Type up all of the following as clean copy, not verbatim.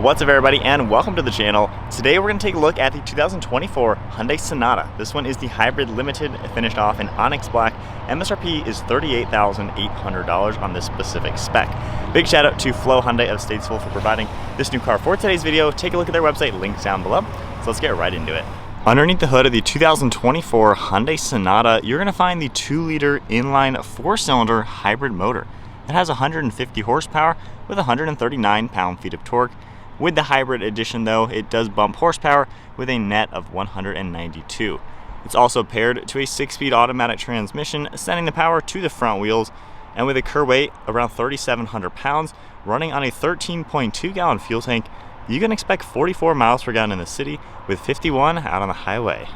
What's up everybody, and welcome to the channel. Today we're going to take a look at the 2024 Hyundai Sonata. This one is the Hybrid Limited, finished off in Onyx Black. MSRP is $38,800 on this specific spec. Big shout out to Flo Hyundai of Statesville for providing this new car for today's video. Take a look at their website, links down below. So let's get right into it. Underneath the hood of the 2024 Hyundai Sonata, you're going to find the 2-liter inline 4-cylinder hybrid motor. It has 150 horsepower with 139 pound-feet of torque. With the hybrid edition though, it does bump horsepower with a net of 192. It's also paired to a 6-speed automatic transmission, sending the power to the front wheels, and with a curb weight around 3,700 pounds, running on a 13.2 gallon fuel tank, you can expect 44 miles per gallon in the city with 51 out on the highway.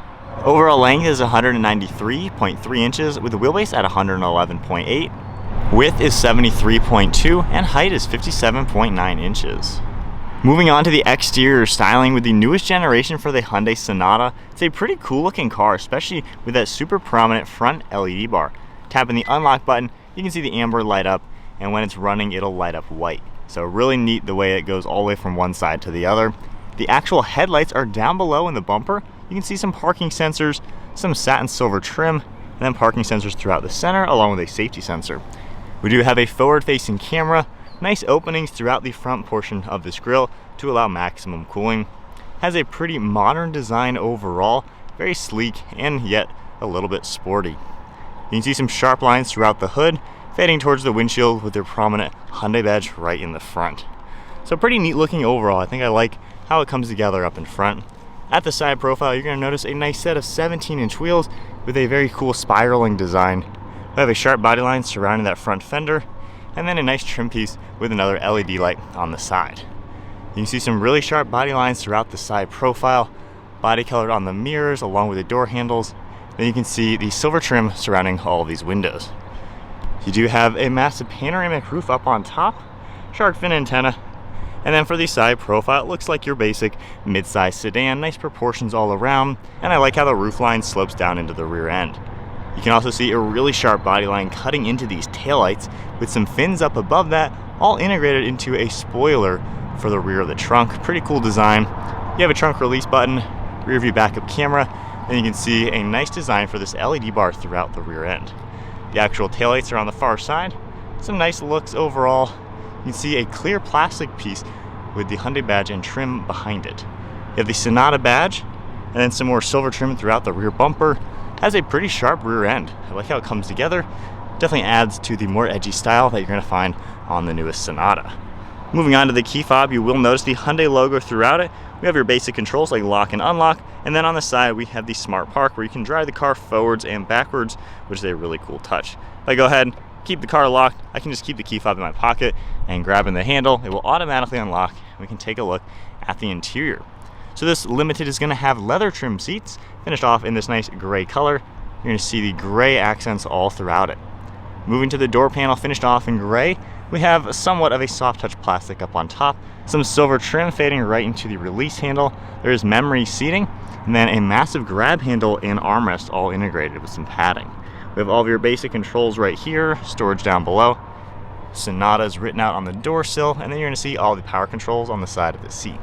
Overall length is 193.3 inches with a wheelbase at 111.8. Width is 73.2 and height is 57.9 inches. Moving on to the exterior styling with the newest generation for the Hyundai Sonata. It's a pretty cool looking car, especially with that super prominent front LED bar. Tapping the unlock button, you can see the amber light up, and when it's running, it'll light up white. So really neat the way it goes all the way from one side to the other. The actual headlights are down below in the bumper. You can see some parking sensors, some satin silver trim, and then parking sensors throughout the center, along with a safety sensor. We do have a forward-facing camera. Nice openings throughout the front portion of this grille to allow maximum cooling. Has a pretty modern design overall, very sleek and yet a little bit sporty. You can see some sharp lines throughout the hood, fading towards the windshield with their prominent Hyundai badge right in the front. So pretty neat looking overall. I think I like how it comes together up in front. At the side profile, you're going to notice a nice set of 17-inch wheels with a very cool spiraling design. We have a sharp body line surrounding that front fender, and then a nice trim piece with another LED light on the side. You can see some really sharp body lines throughout the side profile, body colored on the mirrors along with the door handles. Then you can see the silver trim surrounding all of these windows. You do have a massive panoramic roof up on top, shark fin antenna, and then for the side profile, it looks like your basic mid-size sedan, nice proportions all around, and I like how the roof line slopes down into the rear end. You can also see a really sharp body line cutting into these taillights with some fins up above that, all integrated into a spoiler for the rear of the trunk. Pretty cool design. You have a trunk release button, rear view backup camera, and you can see a nice design for this LED bar throughout the rear end. The actual taillights are on the far side. Some nice looks overall. You can see a clear plastic piece with the Hyundai badge and trim behind it. You have the Sonata badge, and then some more silver trim throughout the rear bumper. Has a pretty sharp rear end. I like how it comes together. Definitely adds to the more edgy style that you're going to find on the newest Sonata. Moving on to the key fob, you will notice the Hyundai logo throughout it. We have your basic controls like lock and unlock, and then on the side we have the Smart Park where you can drive the car forwards and backwards, which is a really cool touch. If I go ahead, keep the car locked, I can just keep the key fob in my pocket and grabbing the handle, it will automatically unlock. We can take a look at the interior. So this Limited is going to have leather trim seats, finished off in this nice gray color. You're going to see the gray accents all throughout it. Moving to the door panel, finished off in gray, we have somewhat of a soft touch plastic up on top, some silver trim fading right into the release handle. There is memory seating, and then a massive grab handle and armrest all integrated with some padding. We have all of your basic controls right here, storage down below. Sonata is written out on the door sill, and then you're going to see all the power controls on the side of the seat.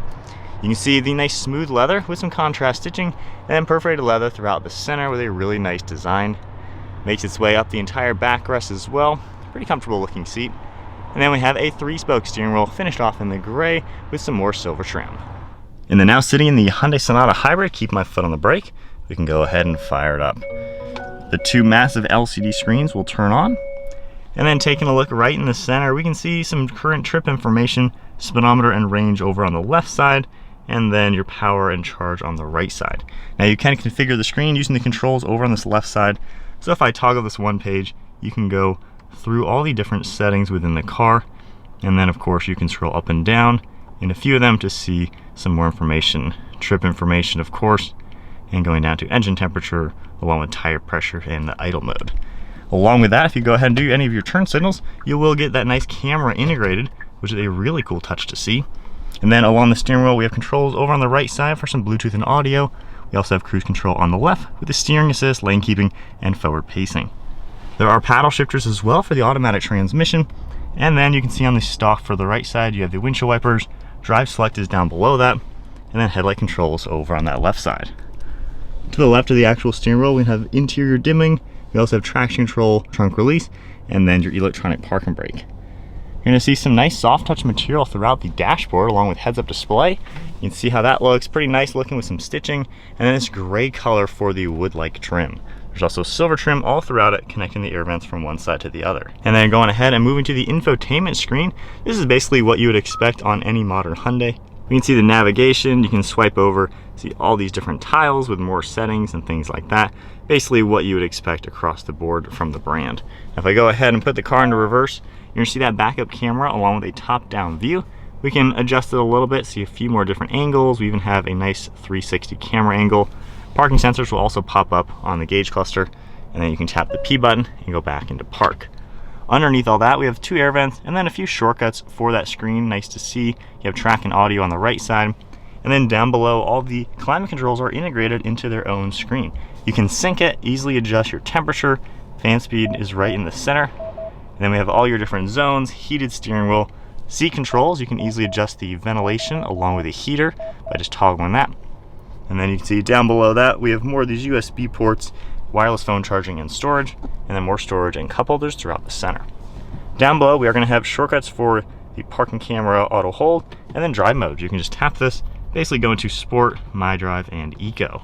You can see the nice smooth leather with some contrast stitching and perforated leather throughout the center with a really nice design. Makes its way up the entire backrest as well. Pretty comfortable looking seat. And then we have a 3-spoke steering wheel finished off in the gray with some more silver trim. And then now sitting in the Hyundai Sonata Hybrid, keep my foot on the brake, we can go ahead and fire it up. The 2 massive LCD screens will turn on. And then taking a look right in the center, we can see some current trip information, speedometer and range over on the left side, and then your power and charge on the right side. Now you can configure the screen using the controls over on this left side. So if I toggle this one page, you can go through all the different settings within the car, and then of course you can scroll up and down in a few of them to see some more information, trip information of course, and going down to engine temperature along with tire pressure and the idle mode. Along with that, if you go ahead and do any of your turn signals, you will get that nice camera integrated, which is a really cool touch to see. And then along the steering wheel, we have controls over on the right side for some Bluetooth and audio. We also have cruise control on the left with the steering assist, lane keeping, and forward pacing. There are paddle shifters as well for the automatic transmission. And then you can see on the stalk for the right side, you have the windshield wipers, Drive select is down below that, and then headlight controls over on that left side. To the left of the actual steering wheel, we have interior dimming. We also have traction control, trunk release, and then your electronic parking brake. You're going to see some nice soft touch material throughout the dashboard along with heads-up display. You can see how that looks, pretty nice looking with some stitching, and then this gray color for the wood-like trim. There's also silver trim all throughout it, connecting the air vents from one side to the other. And then going ahead and moving to the infotainment screen, this is basically what you would expect on any modern Hyundai. You can see the navigation, you can swipe over, see all these different tiles with more settings and things like that. Basically what you would expect across the board from the brand. If I go ahead and put the car into reverse, you're gonna see that backup camera along with a top-down view. We can adjust it a little bit, see a few more different angles. We even have a nice 360 camera angle. Parking sensors will also pop up on the gauge cluster, and then you can tap the P button and go back into park. Underneath all that, we have 2 air vents and then a few shortcuts for that screen. Nice to see. You have track and audio on the right side. And then down below, all the climate controls are integrated into their own screen. You can sync it, easily adjust your temperature. Fan speed is right in the center. And then we have all your different zones, heated steering wheel, seat controls. You can easily adjust the ventilation along with the heater by just toggling that. And then you can see down below that, we have more of these USB ports, wireless phone charging and storage, and then more storage and cup holders throughout the center. Down below, we are going to have shortcuts for the parking camera auto hold, and then drive modes. You can just tap this, basically go into Sport, My Drive, and Eco.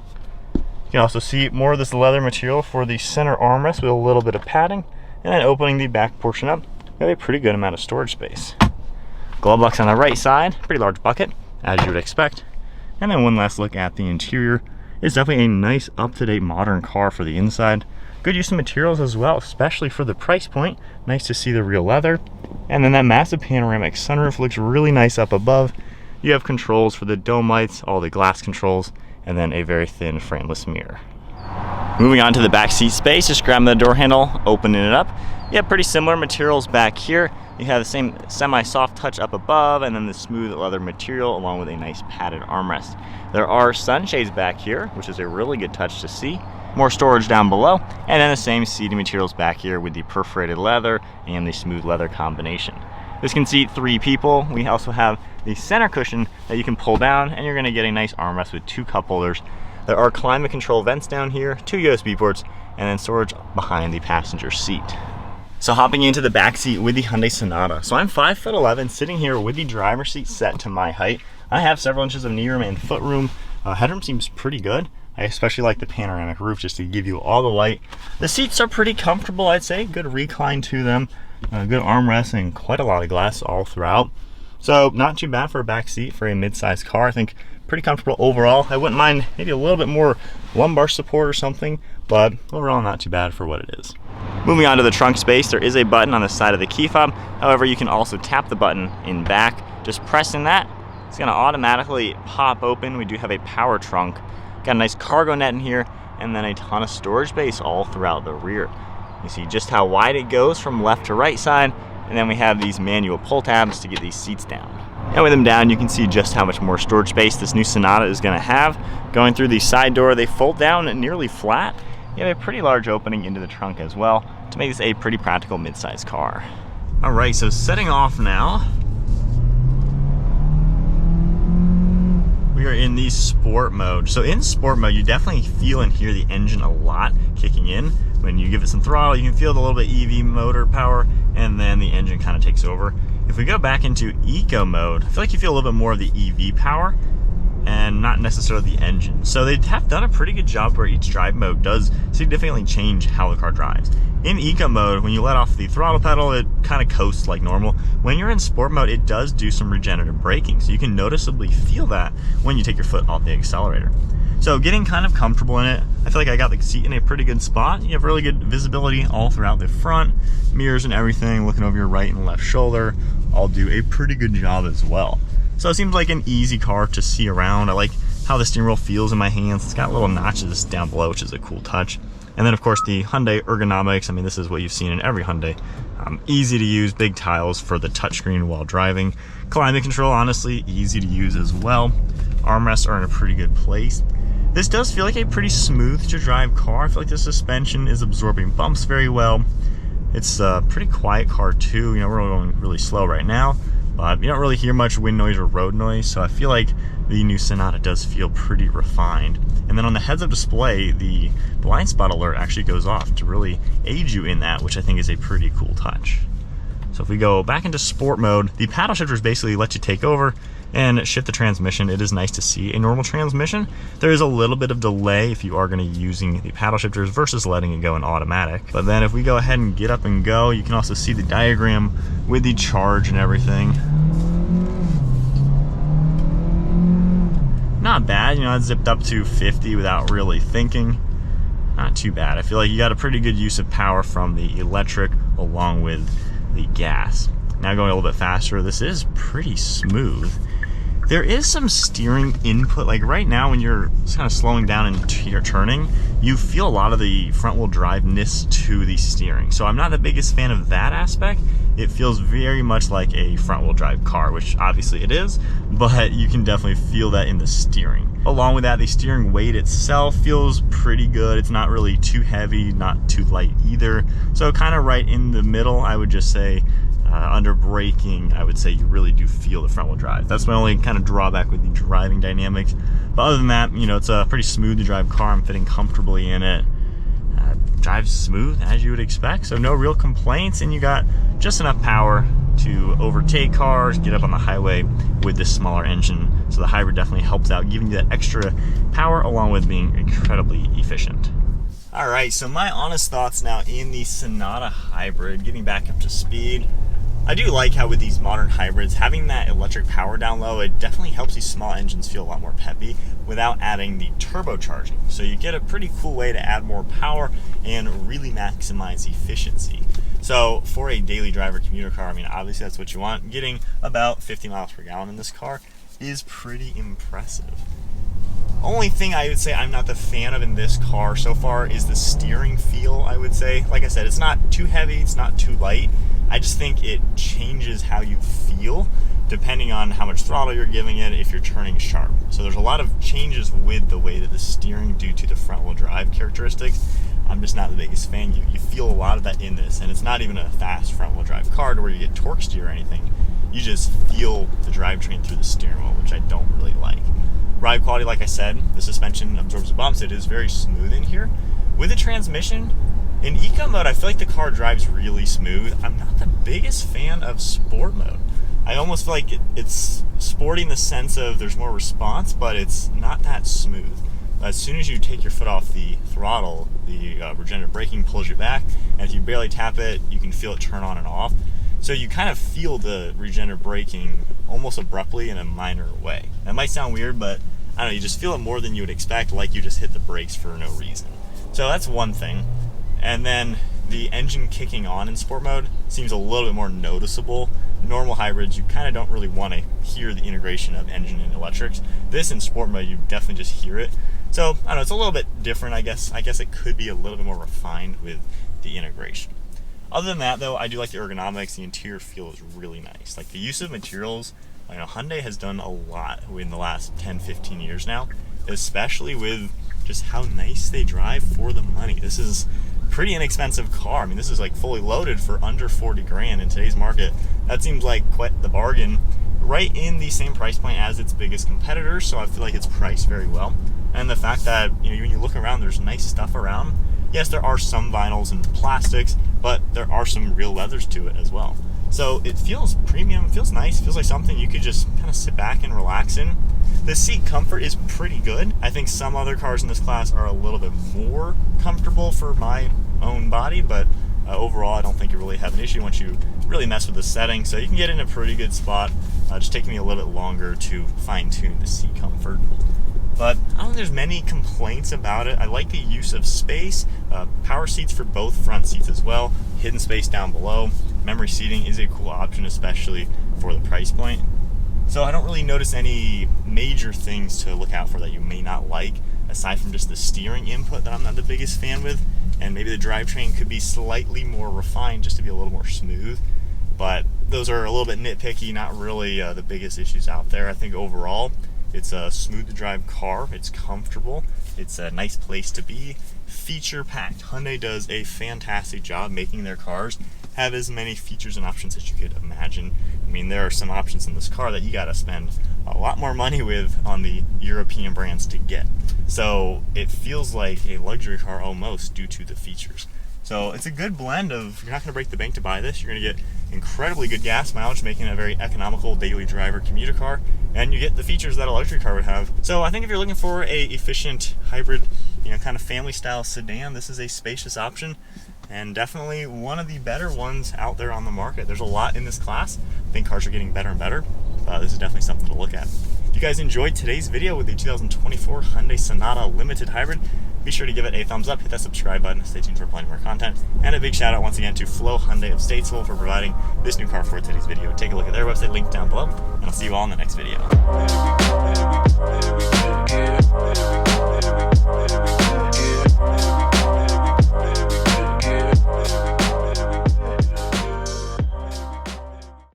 You can also see more of this leather material for the center armrest with a little bit of padding, and then opening the back portion up, we have a pretty good amount of storage space. Glove box on the right side, pretty large bucket, as you would expect. And then one last look at the interior. It's definitely a nice, up-to-date, modern car for the inside. Good use of materials as well, especially for the price point. Nice to see the real leather. And then that massive panoramic sunroof looks really nice up above. You have controls for the dome lights, all the glass controls, and then a very thin frameless mirror. Moving on to the back seat space, just grabbing the door handle, opening it up. You have pretty similar materials back here. You have the same semi-soft touch up above, and then the smooth leather material along with a nice padded armrest. There are sunshades back here, which is a really good touch to see. More storage down below, and then the same seating materials back here with the perforated leather and the smooth leather combination. This can seat 3 people. We also have the center cushion that you can pull down, and you're gonna get a nice armrest with 2 cup holders. There are climate control vents down here, 2 USB ports, and then storage behind the passenger seat. So hopping into the back seat with the Hyundai Sonata. So I'm 5'11", sitting here with the driver's seat set to my height. I have several inches of knee room and foot room. Headroom seems pretty good. I especially like the panoramic roof just to give you all the light. The seats are pretty comfortable, I'd say. Good recline to them. Good armrests and quite a lot of glass all throughout. So not too bad for a back seat for a mid-sized car. I think pretty comfortable overall. I wouldn't mind maybe a little bit more lumbar support or something, but overall not too bad for what it is. Moving on to the trunk space, there is a button on the side of the key fob. However, you can also tap the button in back. Just pressing that, it's gonna automatically pop open. We do have a power trunk. Got a nice cargo net in here, and then a ton of storage space all throughout the rear. You see just how wide it goes from left to right side, and then we have these manual pull tabs to get these seats down. And with them down, you can see just how much more storage space this new Sonata is gonna have. Going through the side door, they fold down nearly flat. You have a pretty large opening into the trunk as well to make this a pretty practical mid-size car. All right, so setting off now. We are in the sport mode. So in sport mode, you definitely feel and hear the engine a lot kicking in. When you give it some throttle, you can feel the little bit EV motor power, and then the engine kind of takes over. If we go back into eco mode, I feel like you feel a little bit more of the EV power and not necessarily the engine. So they have done a pretty good job where each drive mode does significantly change how the car drives. In eco mode, when you let off the throttle pedal, it kind of coasts like normal. When you're in sport mode, it does do some regenerative braking, so you can noticeably feel that when you take your foot off the accelerator. So getting kind of comfortable in it, I feel like I got the seat in a pretty good spot. You have really good visibility all throughout the front, mirrors and everything, looking over your right and left shoulder, all do a pretty good job as well. So it seems like an easy car to see around. I like how the steering wheel feels in my hands. It's got little notches down below, which is a cool touch. And then of course the Hyundai ergonomics. I mean, this is what you've seen in every Hyundai. Easy to use, big tiles for the touchscreen while driving. Climate control, honestly, easy to use as well. Armrests are in a pretty good place. This does feel like a pretty smooth to drive car. I feel like the suspension is absorbing bumps very well. It's a pretty quiet car too. You know, we're going really slow right now, but you don't really hear much wind noise or road noise, so I feel like the new Sonata does feel pretty refined. And then on the heads-up display, the blind spot alert actually goes off to really aid you in that, which I think is a pretty cool touch. So if we go back into sport mode, the paddle shifters basically let you take over and shift the transmission. It is nice to see a normal transmission. There is a little bit of delay if you are going to be using the paddle shifters versus letting it go in automatic. But then if we go ahead and get up and go, you can also see the diagram with the charge and everything. Not bad, you know, it zipped up to 50 without really thinking. Not too bad. I feel like you got a pretty good use of power from the electric along with the gas. Now going a little bit faster, this is pretty smooth. There is some steering input, like right now when you're kind of slowing down and you're turning, you feel a lot of the front wheel drive-ness to the steering. So I'm not the biggest fan of that aspect. It feels very much like a front wheel drive car, which obviously it is, but you can definitely feel that in the steering. Along with that, the steering weight itself feels pretty good. It's not really too heavy, not too light either. So kind of right in the middle, I would just say. Under braking, I would say you really do feel the front wheel drive. That's my only kind of drawback with the driving dynamics. But other than that, you know, it's a pretty smooth to drive car. I'm fitting comfortably in it. Drives smooth as you would expect, so no real complaints, and you got just enough power to overtake cars, get up on the highway with this smaller engine. So the hybrid definitely helps out, giving you that extra power along with being incredibly efficient. All right, so my honest thoughts now in the Sonata Hybrid, getting back up to speed. I do like how with these modern hybrids, having that electric power down low, it definitely helps these small engines feel a lot more peppy without adding the turbocharging. So you get a pretty cool way to add more power and really maximize efficiency. So for a daily driver commuter car, I mean, obviously that's what you want. Getting about 50 miles per gallon in this car is pretty impressive. Only thing I would say I'm not the fan of in this car so far is the steering feel, I would say. Like I said, it's not too heavy, it's not too light. I just think it changes how you feel depending on how much throttle you're giving it if you're turning sharp. So there's a lot of changes with the way that the steering due to the front wheel drive characteristics. I'm just not the biggest fan. You feel a lot of that in this, and it's not even a fast front wheel drive car to where you get torque steer or anything. You just feel the drivetrain through the steering wheel, which I don't really like. Ride quality, like I said, the suspension absorbs the bumps. It is very smooth in here. With the transmission, in eco mode, I feel like the car drives really smooth. I'm not the biggest fan of sport mode. I almost feel like it's sporty in the sense of there's more response, but it's not that smooth. As soon as you take your foot off the throttle, the regenerative braking pulls you back, and if you barely tap it, you can feel it turn on and off. So you kind of feel the regenerative braking almost abruptly in a minor way. That might sound weird, but I don't know, you just feel it more than you would expect, like you just hit the brakes for no reason. So that's one thing. And then the engine kicking on in sport mode seems a little bit more noticeable. Normal hybrids, you kind of don't really want to hear the integration of engine and electrics. This in sport mode, you definitely just hear it. So I don't know, it's a little bit different, I guess. I guess it could be a little bit more refined with the integration. Other than that, though, I do like the ergonomics. The interior feel is really nice. Like the use of materials, I know Hyundai has done a lot in the last 10-15 years now, especially with just how nice they drive for the money. This is pretty inexpensive car. I mean, this is like fully loaded for under 40 grand in today's market. That seems like quite the bargain, right in the same price point as its biggest competitors, so I feel like it's priced very well. And the fact that, you know, when you look around, there's nice stuff around. Yes, there are some vinyls and plastics, but there are some real leathers to it as well. So it feels premium, feels nice, feels like something you could just kind of sit back and relax in. The seat comfort is pretty good. I think some other cars in this class are a little bit more comfortable for my own body, but overall I don't think you really have an issue once you really mess with the setting. So you can get in a pretty good spot. Just taking me a little bit longer to fine tune the seat comfort. But I don't think there's many complaints about it. I like the use of space, power seats for both front seats as well, hidden space down below. Memory seating is a cool option, especially for the price point. So I don't really notice any major things to look out for that you may not like, aside from just the steering input that I'm not the biggest fan with, and maybe the drivetrain could be slightly more refined just to be a little more smooth. But those are a little bit nitpicky, not really the biggest issues out there. I think overall, It's a smooth to drive car, it's comfortable, it's a nice place to be, feature packed. Hyundai does a fantastic job making their cars have as many features and options as you could imagine. I mean, there are some options in this car that you gotta spend a lot more money with on the European brands to get. So it feels like a luxury car almost due to the features. So it's a good blend of, you're not gonna break the bank to buy this, you're gonna get incredibly good gas mileage, making it a very economical daily driver commuter car, and you get the features that a luxury car would have. So I think if you're looking for a efficient hybrid, kind of family style sedan, this is a spacious option and definitely one of the better ones out there on the market. There's a lot in this class. I think cars are getting better and better. This is definitely something to look at. If you guys enjoyed today's video with the 2024 Hyundai Sonata Limited Hybrid, be sure to give it a thumbs up, hit that subscribe button, stay tuned for plenty more content, and a big shout out once again to Flo Hyundai of Statesville for providing this new car for today's video. Take a look at their website, link down below, and I'll see you all in the next video.